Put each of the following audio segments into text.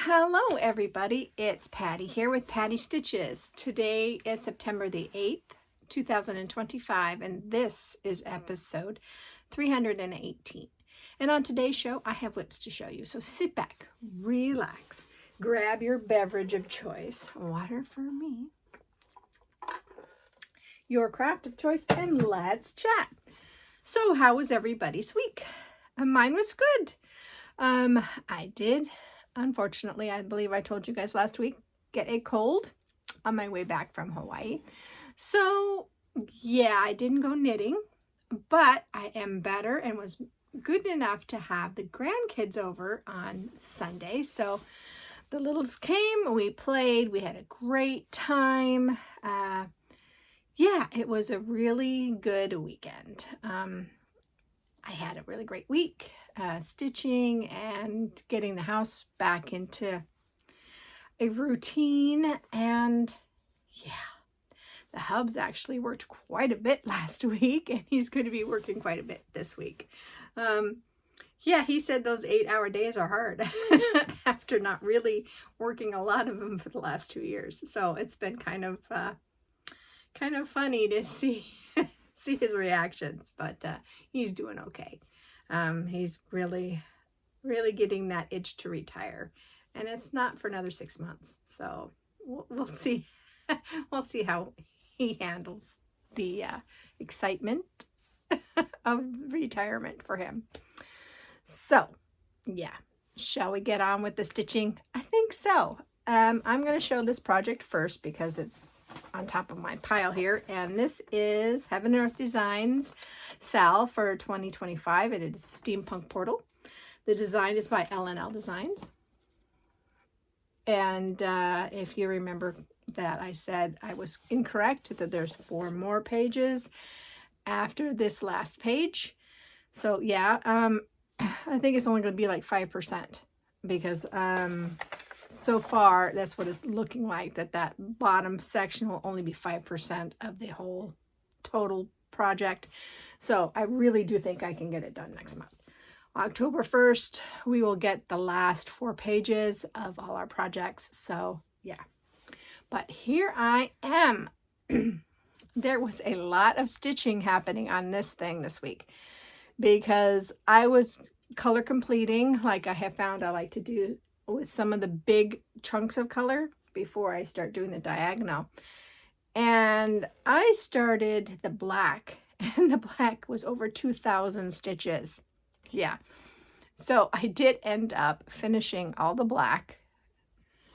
Hello everybody, it's Patty here with Patty Stitches. Today is September the 8th, 2025, and this is episode 318. And on today's show, I have whips to show you. So sit back, relax, grab your beverage of choice, water for me, your craft of choice, and let's chat. So how was everybody's week? Mine was good. I did, unfortunately, I believe I told you guys last week, get a cold on my way back from Hawaii. So yeah, I didn't go knitting, but I am better and was good enough to have the grandkids over on Sunday. So the littles came, we played, we had a great time. Yeah, it was a really good weekend. I had a really great week stitching and getting the house back into a routine. And yeah, the hubs actually worked quite a bit last week, and he's going to be working quite a bit this week. Yeah, he said those 8-hour days are hard after not really working a lot of them for the last 2 years. So it's been kind of funny to see his reactions, but he's doing okay. He's really getting that itch to retire, and it's not for another 6 months. So we'll see. We'll see how he handles the excitement of retirement for him. So yeah, shall we get on with the stitching? I think so. I'm going to show this project first because it's on top of my pile here. And this is Heaven and Earth Designs Sal for 2025. And it is Steampunk Portal. The design is by L&L Designs. And if you remember that I said I was incorrect, that there's 4 more pages after this last page. So yeah, I think it's only going to be like 5% because so far that's what it's looking like, that bottom section will only be 5% of the whole total project. So I really do think I can get it done next month. October 1st, we will get the last 4 pages of all our projects. So yeah, but here I am. There was a lot of stitching happening on this thing this week because I was color completing, like I have found I like to do with some of the big chunks of color before I start doing the diagonal. And I started the black, and the black was over 2,000 stitches. Yeah. So I did end up finishing all the black.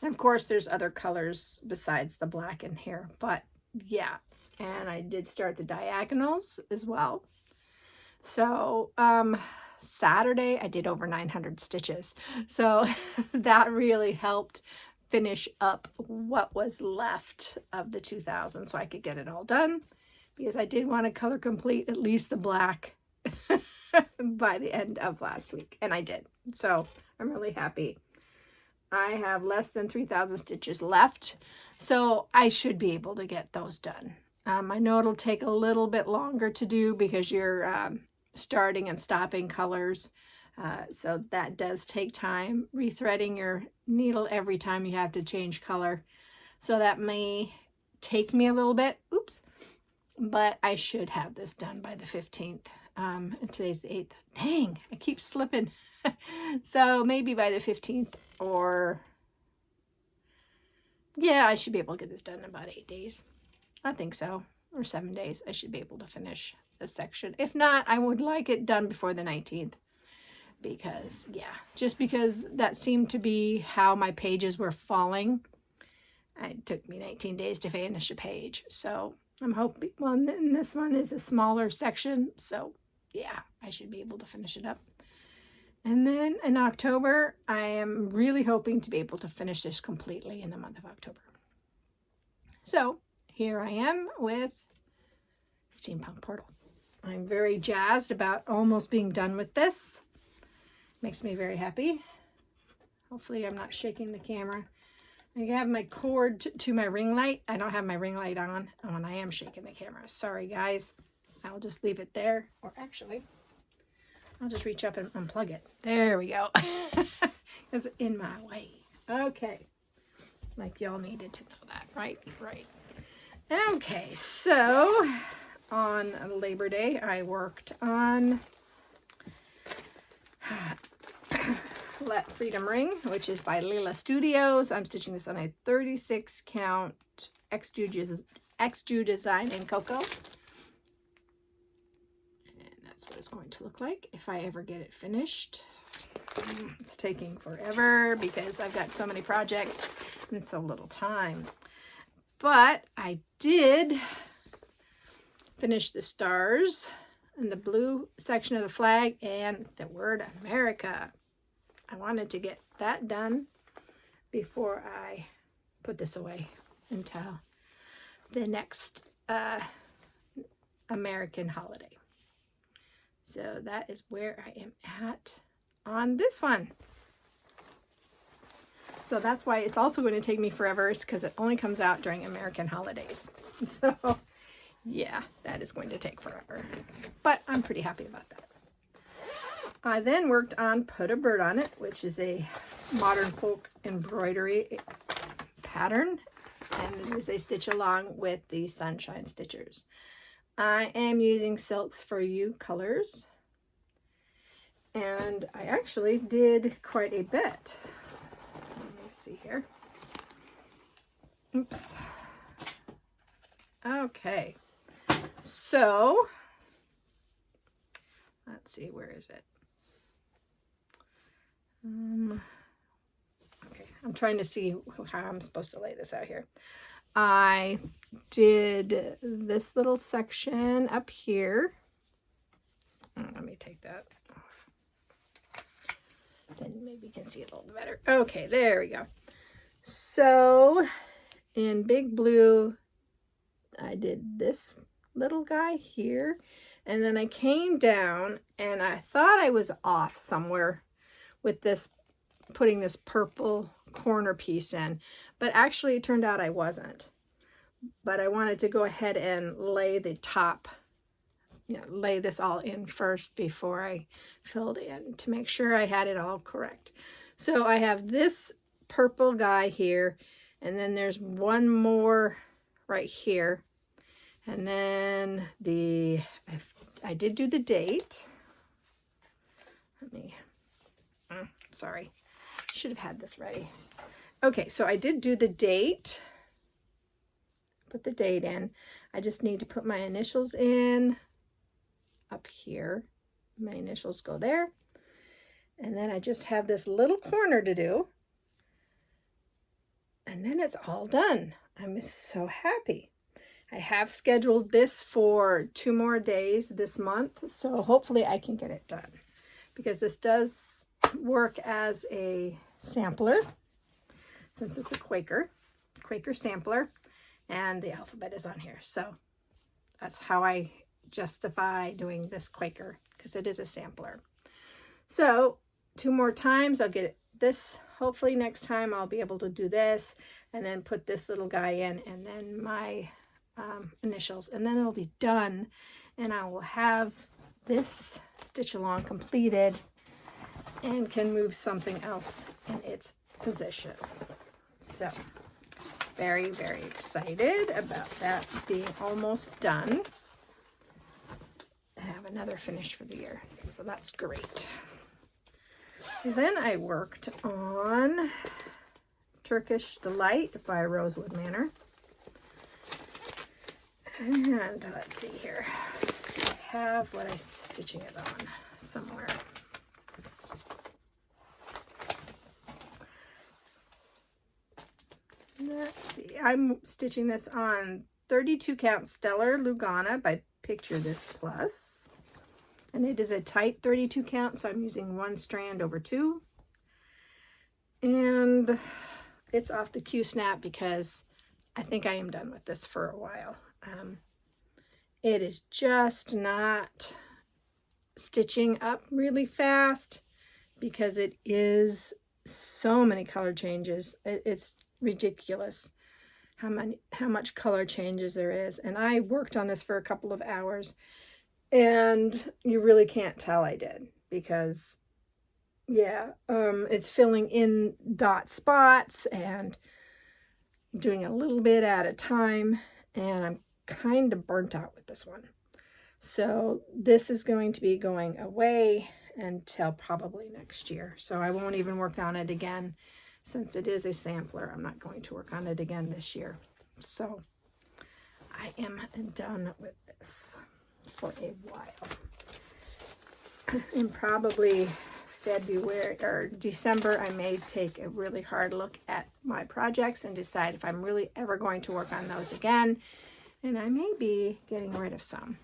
And of course, there's other colors besides the black in here, but yeah. And I did start the diagonals as well. So, Saturday, I did over 900 stitches. So that really helped finish up what was left of the 2,000 so I could get it all done, because I did want to color complete at least the black by the end of last week, and I did. So I'm really happy. I have less than 3,000 stitches left, so I should be able to get those done. I know it'll take a little bit longer to do because you're starting and stopping colors. So that does take time. Rethreading your needle every time you have to change color. So that may take me a little bit. Oops. But I should have this done by the 15th. And today's the 8th. Dang, I keep slipping. So maybe by the 15th, or yeah, I should be able to get this done in about 8 days. I think so. Or 7 days. I should be able to finish this section. If not, I would like it done before the 19th. Because, yeah, just because that seemed to be how my pages were falling. It took me 19 days to finish a page. So I'm hoping, well, and this one is a smaller section. So yeah, I should be able to finish it up. And then in October, I am really hoping to be able to finish this completely in the month of October. So here I am with Steampunk Portal. I'm very jazzed about almost being done with this. Makes me very happy. Hopefully I'm not shaking the camera. I have my cord to my ring light. I don't have my ring light on when I am shaking the camera. Sorry guys. I'll just leave it there. Or actually, I'll just reach up and unplug it. There we go. It's in my way. Okay. Like y'all needed to know that, right? Right. Okay, so on Labor Day, I worked on Let Freedom Ring, which is by Leila Studios. I'm stitching this on a 36 count XJU design in cocoa. And that's what it's going to look like if I ever get it finished. It's taking forever because I've got so many projects and so little time. But I did finish the stars and the blue section of the flag and the word America. I wanted to get that done before I put this away until the next American holiday. So that is where I am at on this one. So that's why it's also going to take me forever, is because it only comes out during American holidays. So yeah, that is going to take forever. But I'm pretty happy about that. I then worked on Put a Bird on It, which is a modern folk embroidery pattern. And it is a stitch along with the Sunshine Stitchers. I am using Silks for You colors. And I actually did quite a bit. Let me see here. Oops. Okay. So, let's see, where is it? Okay, I'm trying to see how I'm supposed to lay this out here. I did this little section up here. Let me take that off. Then maybe you can see it a little better. Okay, there we go. So in big blue, I did this little guy here. And then I came down and I thought I was off somewhere with this, putting this purple corner piece in, but actually it turned out I wasn't. But I wanted to go ahead and lay the top, lay this all in first before I filled in to make sure I had it all correct. So I have this purple guy here, and then there's one more right here. And then I did do the date. Let me, sorry, should have had this ready. Okay, so I did do the date. Put the date in. I just need to put my initials in up here. My initials go there. And then I just have this little corner to do. And then it's all done. I'm so happy. I have scheduled this for 2 more days this month, so hopefully I can get it done. Because this does work as a sampler, since it's a Quaker sampler. And the alphabet is on here. So that's how I justify doing this Quaker, because it is a sampler. So 2 more times, I'll get this. Hopefully next time I'll be able to do this and then put this little guy in and then my initials. And then it'll be done. And I will have this stitch along completed and can move something else in its position. So very, very excited about that being almost done. I have another finish for the year, so that's great. And then I worked on Turkish Delight by Rosewood Manor. And let's see here. I have what I'm stitching it on somewhere. Let's see, I'm stitching this on 32 count Stellar Lugana by Picture This Plus. And it is a tight 32 count, so I'm using 1 strand over 2. And it's off the Q-snap because I think I am done with this for a while. It is just not stitching up really fast because it is so many color changes. It's ridiculous how much color changes there is. And I worked on this for a couple of hours, and you really can't tell I did, because yeah, it's filling in dot spots and doing a little bit at a time, and I'm kind of burnt out with this one. So this is going to be going away until probably next year. So I won't even work on it again since it is a sampler. I'm not going to work on it again this year. So I am done with this for a while. And probably February or December, I may take a really hard look at my projects and decide if I'm really ever going to work on those again. And I may be getting rid of some,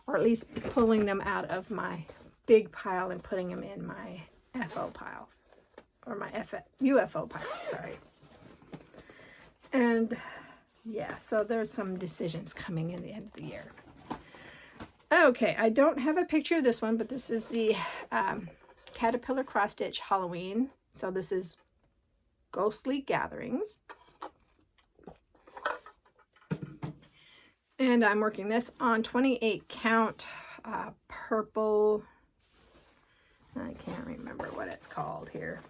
or at least pulling them out of my big pile and putting them in my FO pile, or my UFO pile, sorry. And yeah, so there's some decisions coming in the end of the year. Okay, I don't have a picture of this one, but this is the Caterpillar Cross Stitch Halloween. So this is Ghostly Gatherings. And I'm working this on 28 count purple. I can't remember what it's called here.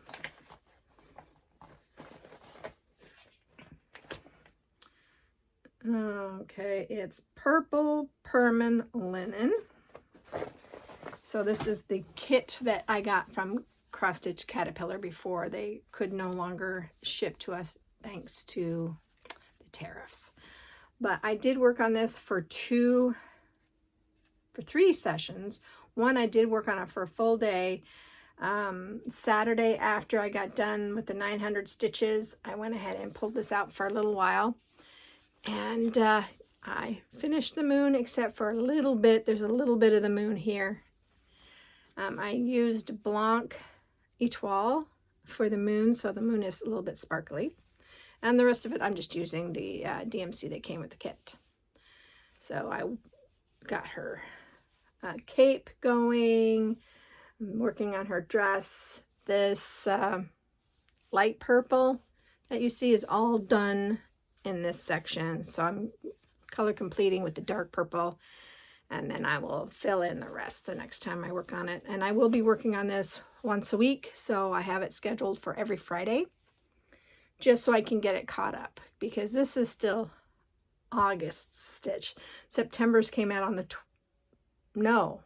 Okay, it's purple perman linen. So this is the kit that I got from Cross Stitch Caterpillar before they could no longer ship to us thanks to the tariffs. But I did work on this for 3 sessions. One, I did work on it for a full day. Saturday, after I got done with the 900 stitches, I went ahead and pulled this out for a little while. And I finished the moon except for a little bit. There's a little bit of the moon here. I used Blanc Etoile for the moon, so the moon is a little bit sparkly. And the rest of it, I'm just using the DMC that came with the kit. So I got her cape going. I'm working on her dress. This light purple that you see is all done in this section. So I'm color completing with the dark purple. And then I will fill in the rest the next time I work on it. And I will be working on this once a week. So I have it scheduled for every Friday, just so I can get it caught up, because this is still August stitch. September's came out on the, no,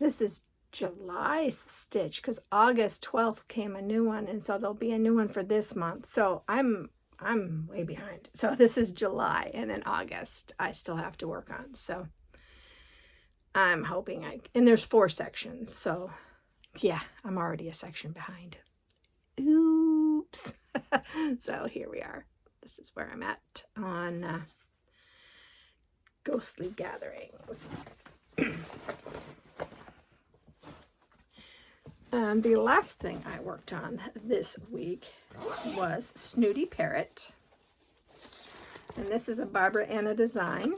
this is July stitch, because August 12th came a new one, and so there'll be a new one for this month. So I'm way behind. So this is July, and then August I still have to work on. So I'm hoping and there's 4 sections. So yeah, I'm already a section behind. Oops. So here we are. This is where I'm at on Ghostly Gatherings. The last thing I worked on this week was Snooty Parrot. And this is a Barbara Anna design.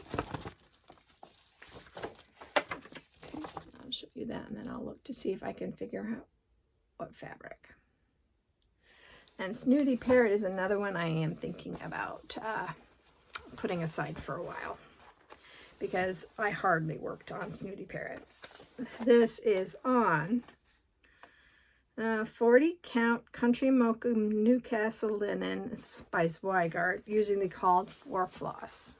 I'll show you that, and then I'll look to see if I can figure out what fabric. And Snooty Parrot is another one I am thinking about putting aside for a while, because I hardly worked on Snooty Parrot. This is on 40 count Country Mocha Newcastle linen by Zweigart using the called for floss.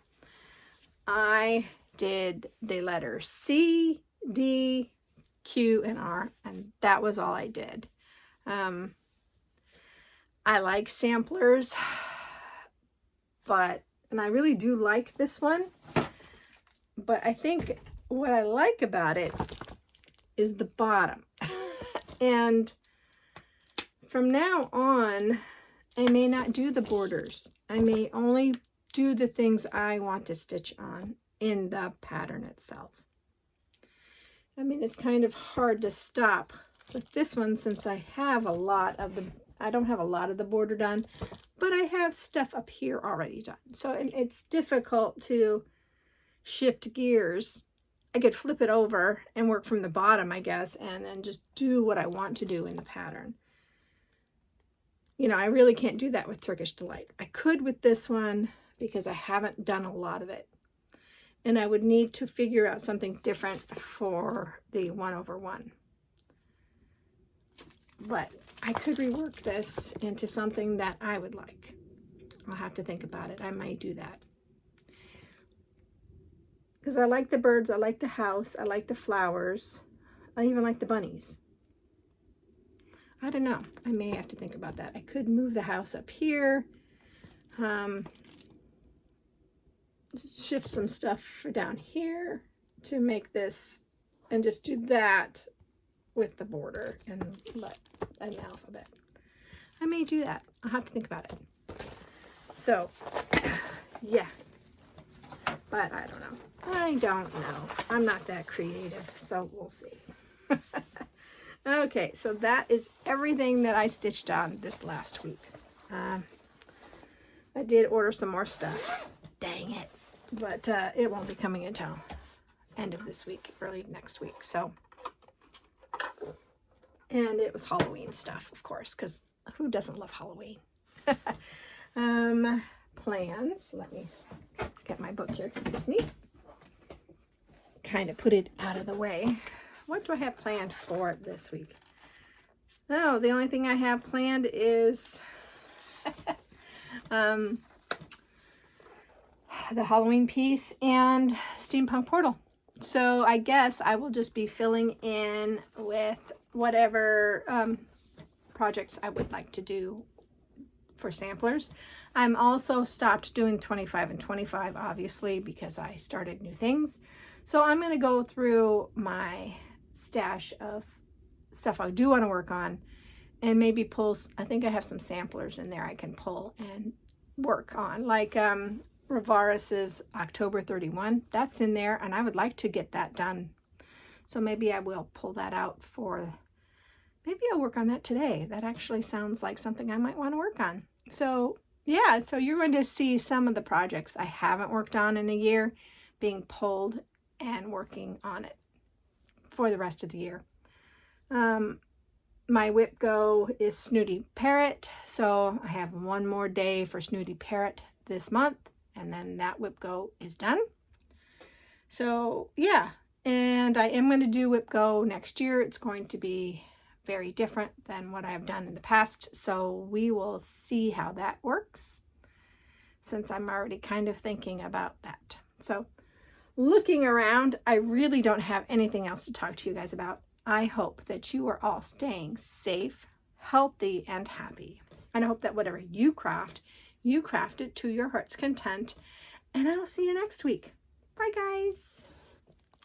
I did the letters C, D, Q, and R, and that was all I did. I like samplers, and I really do like this one, but I think what I like about it is the bottom. And from now on, I may not do the borders. I may only do the things I want to stitch on in the pattern itself. I mean, it's kind of hard to stop with this one since I have a lot of I don't have a lot of the border done, but I have stuff up here already done. So it's difficult to shift gears. I could flip it over and work from the bottom, I guess, and then just do what I want to do in the pattern. You know, I really can't do that with Turkish Delight. I could with this one because I haven't done a lot of it. And I would need to figure out something different for the 1/1. but I could rework this into something that I would like. I'll have to think about it. I might do that. Because I like the birds, I like the house, I like the flowers, I even like the bunnies. I don't know. I may have to think about that. I could move the house up here. Shift some stuff down here to make this, and just do that with the border and let an alphabet. I may do that. I'll have to think about it. So, yeah. But I don't know. I don't know. I'm not that creative, so we'll see. Okay, so that is everything that I stitched on this last week. I did order some more stuff. Dang it. But it won't be coming until end of this week, early next week. So, and it was Halloween stuff, of course, because who doesn't love Halloween? Plans. Let me get my book here, excuse me. Kind of put it out of the way. What do I have planned for this week? Oh, the only thing I have planned is the Halloween piece and Steampunk Portal. So I guess I will just be filling in with whatever projects I would like to do for samplers. I'm also stopped doing 25 and 25, obviously, because I started new things. So I'm going to go through my stash of stuff I do want to work on and maybe pull, I think I have some samplers in there I can pull and work on, like Ravaris's October 31. That's in there, and I would like to get that done. So maybe I will pull that out for, maybe I'll work on that today. That actually sounds like something I might want to work on. So yeah, so you're going to see some of the projects I haven't worked on in a year being pulled and working on it for the rest of the year. My whip go is Snooty Parrot, so I have one more day for Snooty Parrot this month, and then that whip go is done. So yeah, and I am going to do whip go next year. It's going to be very different than what I've done in the past, so we will see how that works, since I'm already kind of thinking about that. So looking around, I really don't have anything else to talk to you guys about. I hope that you are all staying safe, healthy, and happy. And I hope that whatever you craft it to your heart's content. And I will see you next week. Bye, guys.